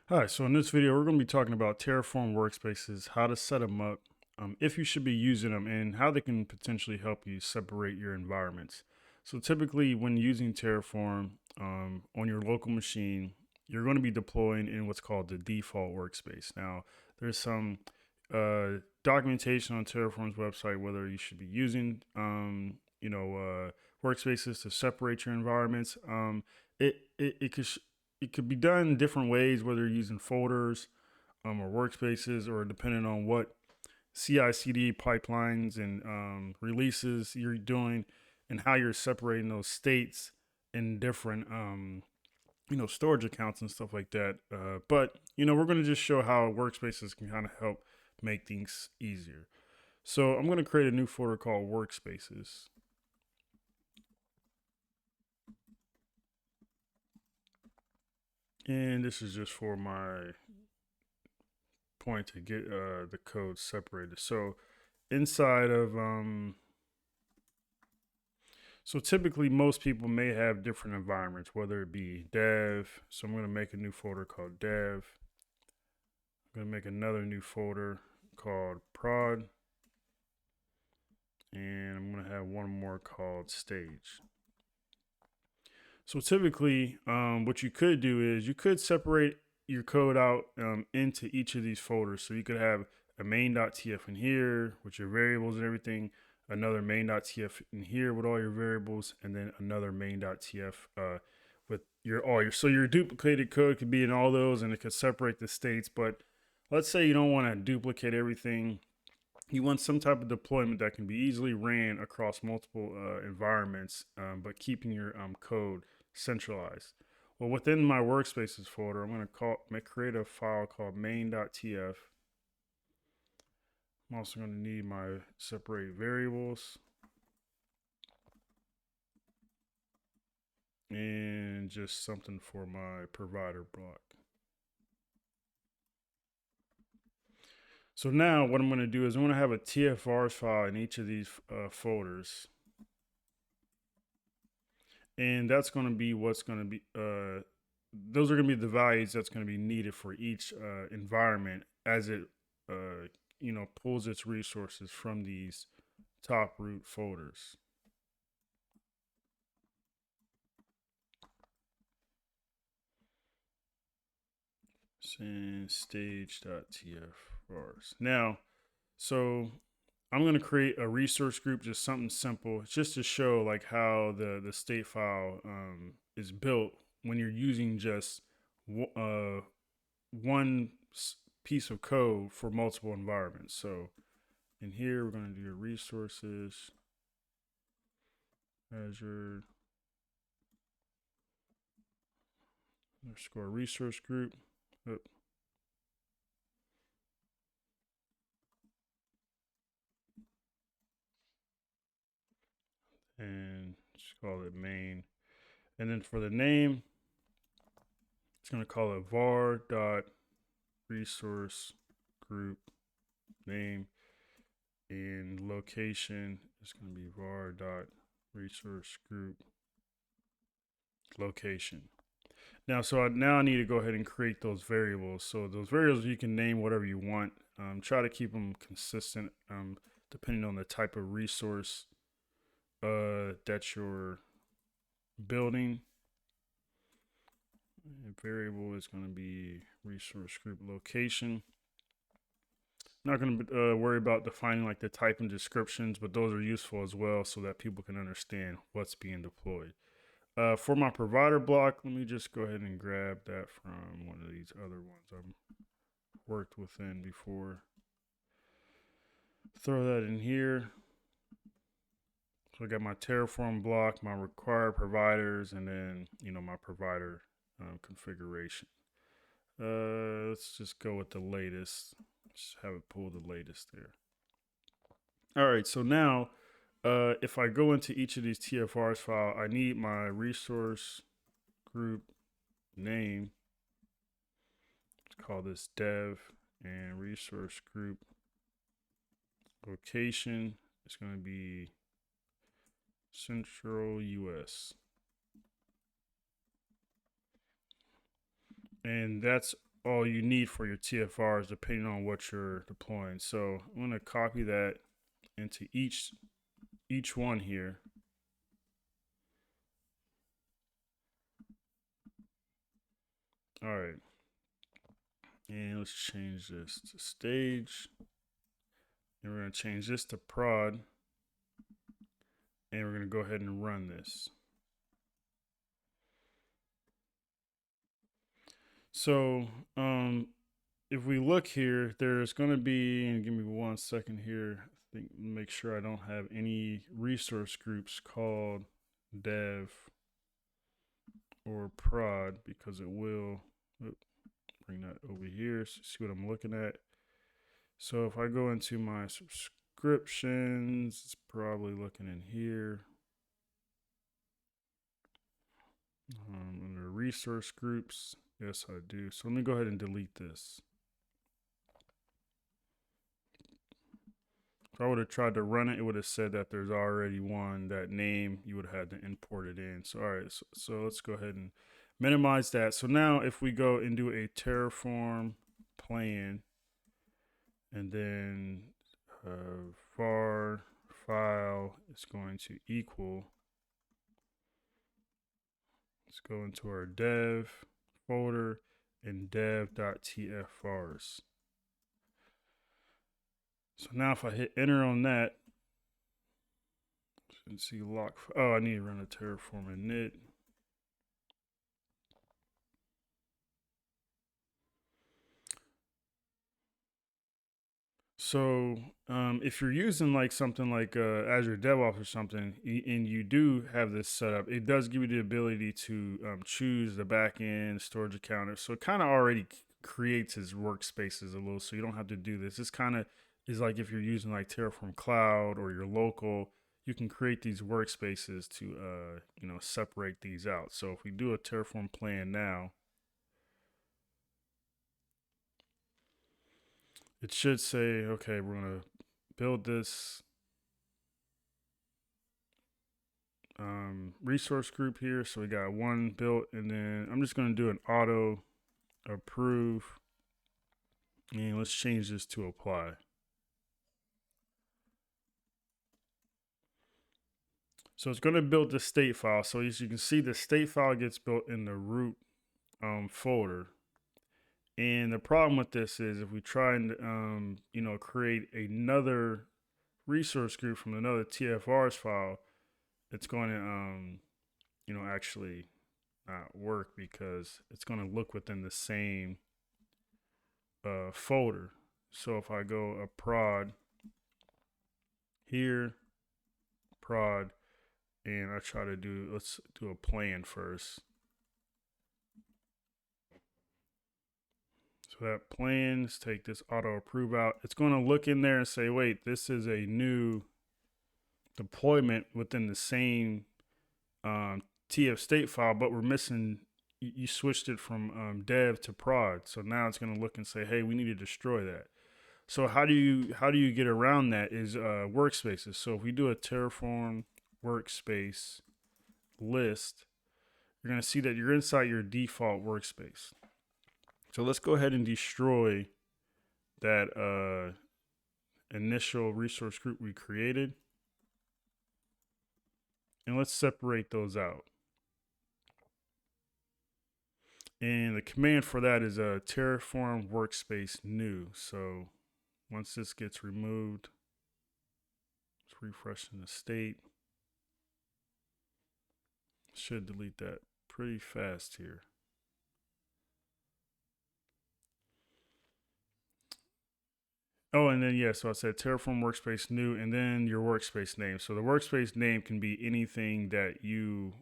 Hi, so in this video, we're going to be talking about Terraform Workspaces, how to set them up, if you should be using them, and how they can potentially help you separate your environments. So typically when using Terraform on your local machine, you're going to be deploying in what's called the default workspace. Now, there's some documentation on Terraform's website whether you should be using, workspaces to separate your environments. It could be done different ways, whether you're using folders or workspaces, or depending on what CI/CD pipelines and releases you're doing, and how you're separating those states in different storage accounts and stuff like that. But we're going to just show how workspaces can kind of help make things easier. So I'm going to create a new folder called Workspaces. And this is just for my point to get the code separated. So inside of so typically most people may have different environments, whether it be dev. So I'm going to make a new folder called dev. I'm going to make another new folder called prod, and I'm going to have one more called stage. So typically what you could do is you could separate your code out into each of these folders. So you could have a main.tf in here with your variables and everything, another main.tf in here with all your variables, and then another main.tf with your duplicated code could be in all those, and it could separate the states. But let's say you don't want to duplicate everything. You want some type of deployment that can be easily ran across multiple environments, but keeping your code centralized. Well, within my workspaces folder, I'm going to create a file called main.tf. I'm also going to need my separate variables and just something for my provider block. So now what I'm going to do is I'm going to have a TFRs file in each of these folders. And that's going to be what's going to be, those are going to be the values that's going to be needed for each environment as it, pulls its resources from these top root folders. Send stage.tfrs. Now, so I'm going to create a resource group, just something simple, just to show like how the state file is built when you're using just one piece of code for multiple environments. So in here, we're going to do resources, Azure underscore resource group. Oh. And just call it main. And then for the name, it's going to call it var dot resource group name, and location is going to be var dot resource group location. Now, I need to go ahead and create those variables. So those variables, you can name whatever you want. Try to keep them consistent, depending on the type of resource that you're building. A variable is going to be resource group location. I'm not going to worry about defining like the type and descriptions, but those are useful as well so that people can understand what's being deployed. For my provider block, let me just go ahead and grab that from one of these other ones I've worked within before. Throw that in here. So I got my Terraform block, my required providers, and then my provider configuration. Let's just go with the latest. Just have it pull the latest there. All right, so now if I go into each of these TFRs file, I need my resource group name. Let's call this dev, and resource group location is going to be Central US. And that's all you need for your TFRs depending on what you're deploying. So I'm going to copy that into each one here. All right. And let's change this to stage. And we're going to change this to prod. And we're going to go ahead and run this. So if we look here, there's going to be, and give me 1 second here, I think make sure I don't have any resource groups called dev or prod, because it will bring that over here so see what I'm looking at. So if I go into my subscriptions, it's probably looking in here. Under resource groups, yes I do. So let me go ahead and delete this. If I would have tried to run it, it would have said that there's already one, that name, you would have had to import it in. So, all right, so let's go ahead and minimize that. So now if we go and do a Terraform plan, and then var file is going to equal, let's go into our dev folder and dev.tfvars. So now if I hit enter on that, and see lock, oh, I need to run a Terraform init. So if you're using like something like Azure DevOps or something, and you do have this set up, it does give you the ability to choose the backend storage account. So it kind of already creates his workspaces a little, so you don't have to do this. This kind of is like if you're using like Terraform Cloud or your local, you can create these workspaces to separate these out. So if we do a Terraform plan now, it should say, okay, we're going to build this resource group here. So we got one built, and then I'm just going to do an auto approve. And let's change this to apply. So it's going to build the state file. So as you can see, the state file gets built in the root folder. And the problem with this is if we try and, create another resource group from another TFRs file, it's going to, actually not work because it's going to look within the same folder. So if I go a prod here, prod, and I try to let's do a plan first. So that plan, let's take this auto approve out. It's going to look in there and say, wait, this is a new deployment within the same TF state file, but we're missing, you switched it from dev to prod. So now it's going to look and say, hey, we need to destroy that. So how do you get around that is workspaces. So if we do a Terraform workspace list, you're going to see that you're inside your default workspace. So let's go ahead and destroy that initial resource group we created. And let's separate those out. And the command for that is a Terraform Workspace new. So once this gets removed, it's refreshing the state. Should delete that pretty fast here. Oh, and then, yeah, so I said Terraform Workspace new, and then your workspace name. So the workspace name can be anything that you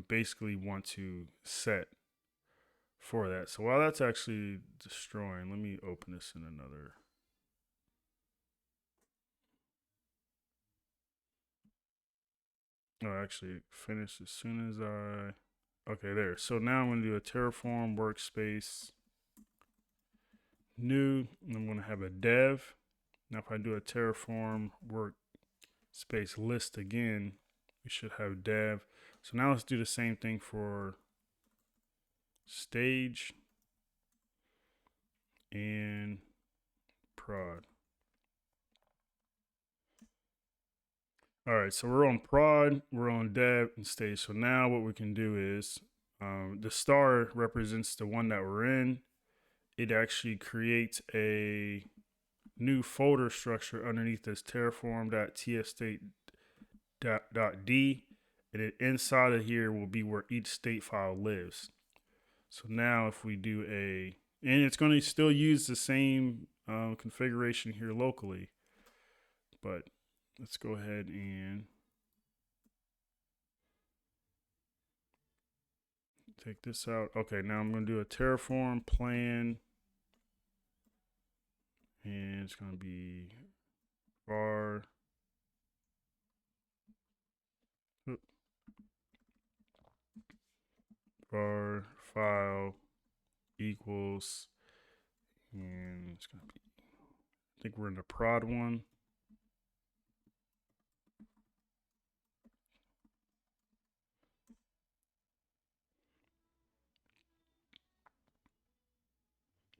basically want to set for that. So while that's actually destroying, let me open this in another. Oh, actually finished as soon as okay, there. So now I'm going to do a Terraform Workspace new, and I'm going to have a dev. Now if I do a Terraform Workspace list again, we should have dev. So now let's do the same thing for stage. and prod. All right, so we're on prod, we're on dev and stage. So now what we can do is the star represents the one that we're in. It actually creates a new folder structure underneath this terraform.tstate.d, and then inside of here will be where each state file lives. So now if we do and it's going to still use the same configuration here locally, but let's go ahead and take this out. Okay, now I'm going to do a Terraform plan, and it's going to be var file equals, and it's going to be, I think we're in the prod one.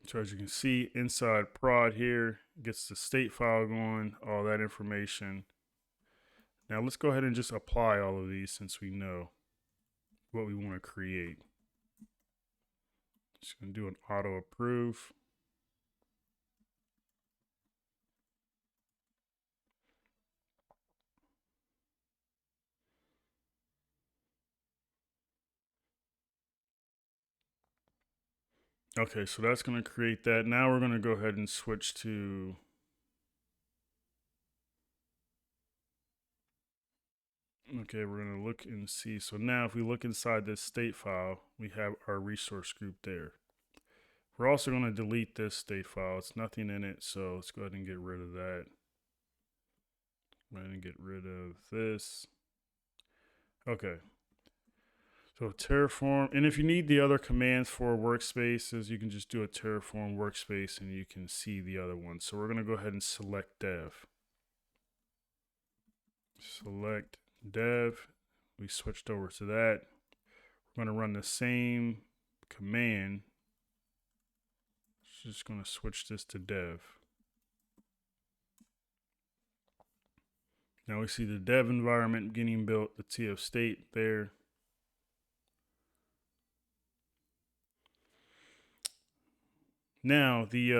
So as you can see, inside prod here gets the state file going, all that information. Now let's go ahead and just apply all of these since we know what we want to create. Just going to do an auto approve. Okay, so that's going to create that. Now we're going to go ahead and switch to okay, we're going to look and see. So now if we look inside this state file, we have our resource group there. We're also going to delete this state file. It's nothing in it, so let's go ahead and get rid of that. Go ahead and get rid of this. Okay. So Terraform, and if you need the other commands for workspaces, you can just do a Terraform workspace and you can see the other ones. So we're going to go ahead and select dev. Select dev. We switched over to that. We're going to run the same command. Just going to switch this to dev. Now we see the dev environment getting built, the TF state there. Now the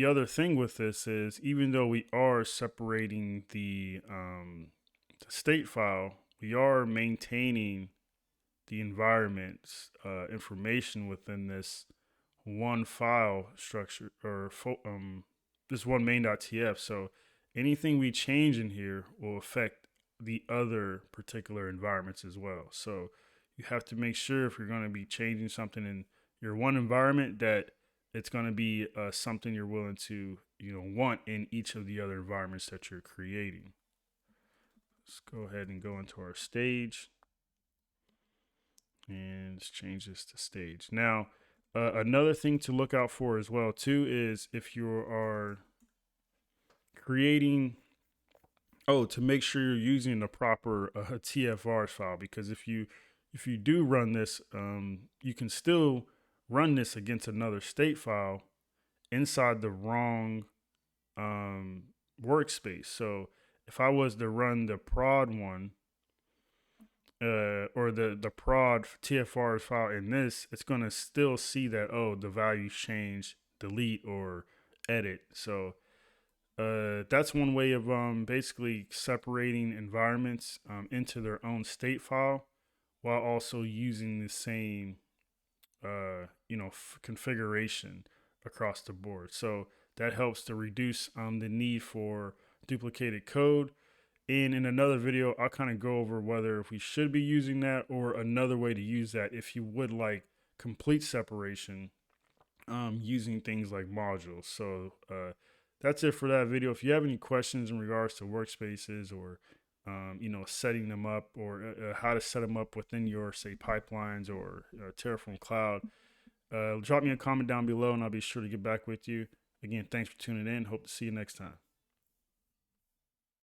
other thing with this is, even though we are separating the state file, we are maintaining the environment's information within this one file structure, or this one main.tf. So anything we change in here will affect the other particular environments as well. So you have to make sure, if you're going to be changing something in your one environment, that it's going to be something you're willing to want in each of the other environments that you're creating. Let's go ahead and go into our stage, and let's change this to stage. Now another thing to look out for as well too is if you are creating, to make sure you're using the proper TFRs file, because if you do run this, you can still run this against another state file inside the wrong workspace. So if I was to run the prod one, or the prod TFR file in this, it's going to still see that, the values change, delete or edit. So that's one way of basically separating environments into their own state file, while also using the same configuration across the board. So that helps to reduce the need for duplicated code. And in another video, I'll kind of go over whether if we should be using that, or another way to use that if you would like complete separation using things like modules. So that's it for that video. If you have any questions in regards to workspaces, or setting them up, or how to set them up within your, say, pipelines or Terraform Cloud, drop me a comment down below and I'll be sure to get back with you. Again, thanks for tuning in. Hope to see you next time.